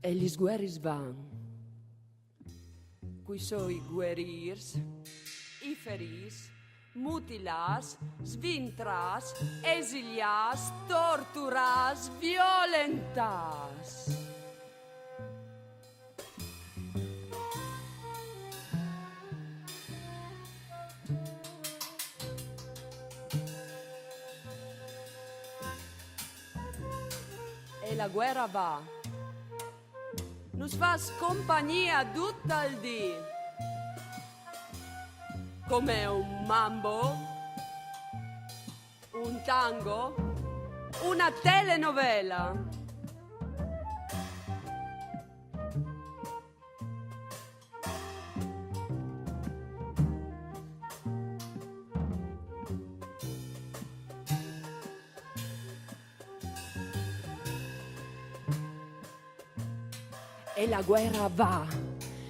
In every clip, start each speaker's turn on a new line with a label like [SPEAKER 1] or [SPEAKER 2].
[SPEAKER 1] E gli sguerris van. Qui so i guerirs, i feris, mutilars, svintras, esiliars, torturars, violentars. E la guerra va. Nos fas compagnia tutta il dì, come un mambo, un tango, una telenovela. E la guerra va,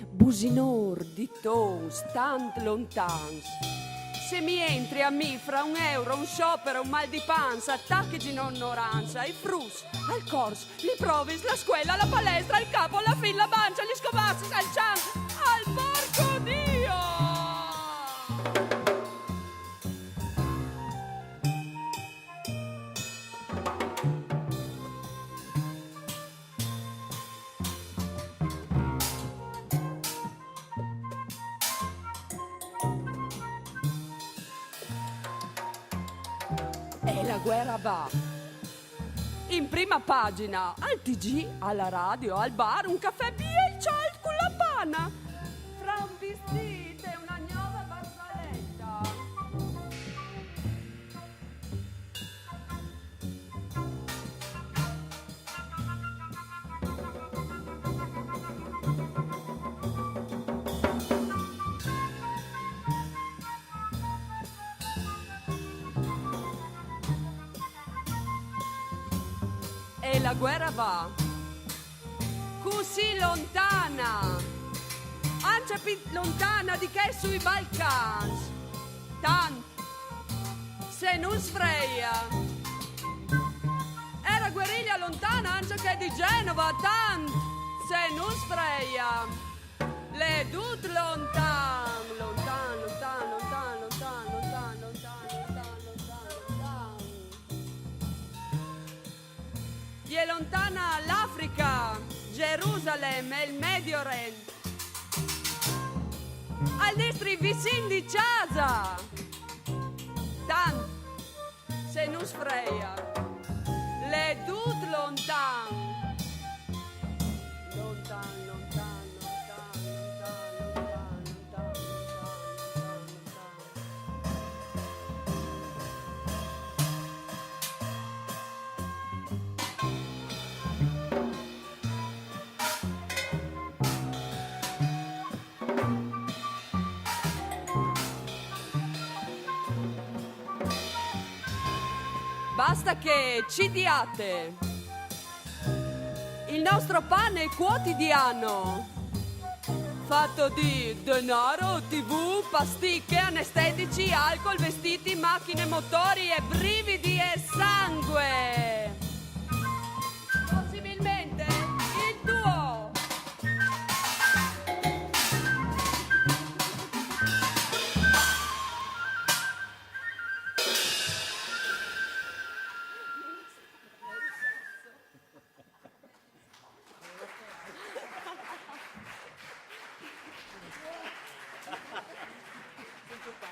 [SPEAKER 1] businor di tons, tant lontans. Se mi entri a mi fra €1, un sciopero, un mal di panza, attacchi di ignoranza, i frus, al cors, li provis, la scuola, la palestra, il capo, la fin, la bancia, gli scovassi, al cian, al porco Dio! E la guerra va. In prima pagina, al TG, alla radio, al bar, un caffè, via il cialt con la panna. Fra un vestito e una nuova barzaletta. E la guerra va così lontana, anche più lontana di che sui Balcani, tant se non sfreia. Era guerriglia lontana anche che di Genova, tant se non sfreia. Le dut lontan, lontan, lontan, lontan, lontan, lontan, lontan, lontan, lontan, lontan. Gli è lontana l'Africa, Gerusalemme e il Medio Oriente. Al nostri vicini di casa, tant se non sfreia. Le dut lontan. Lontan, lontan, lontan, lontan, lontan, lontan, basta che ci diate il nostro pane quotidiano, fatto di denaro, TV, pasticche, anestetici, alcol, vestiti, macchine, motori e brividi e sangue. Possibilmente il tuo.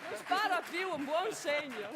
[SPEAKER 1] Non spara più, un buon segno.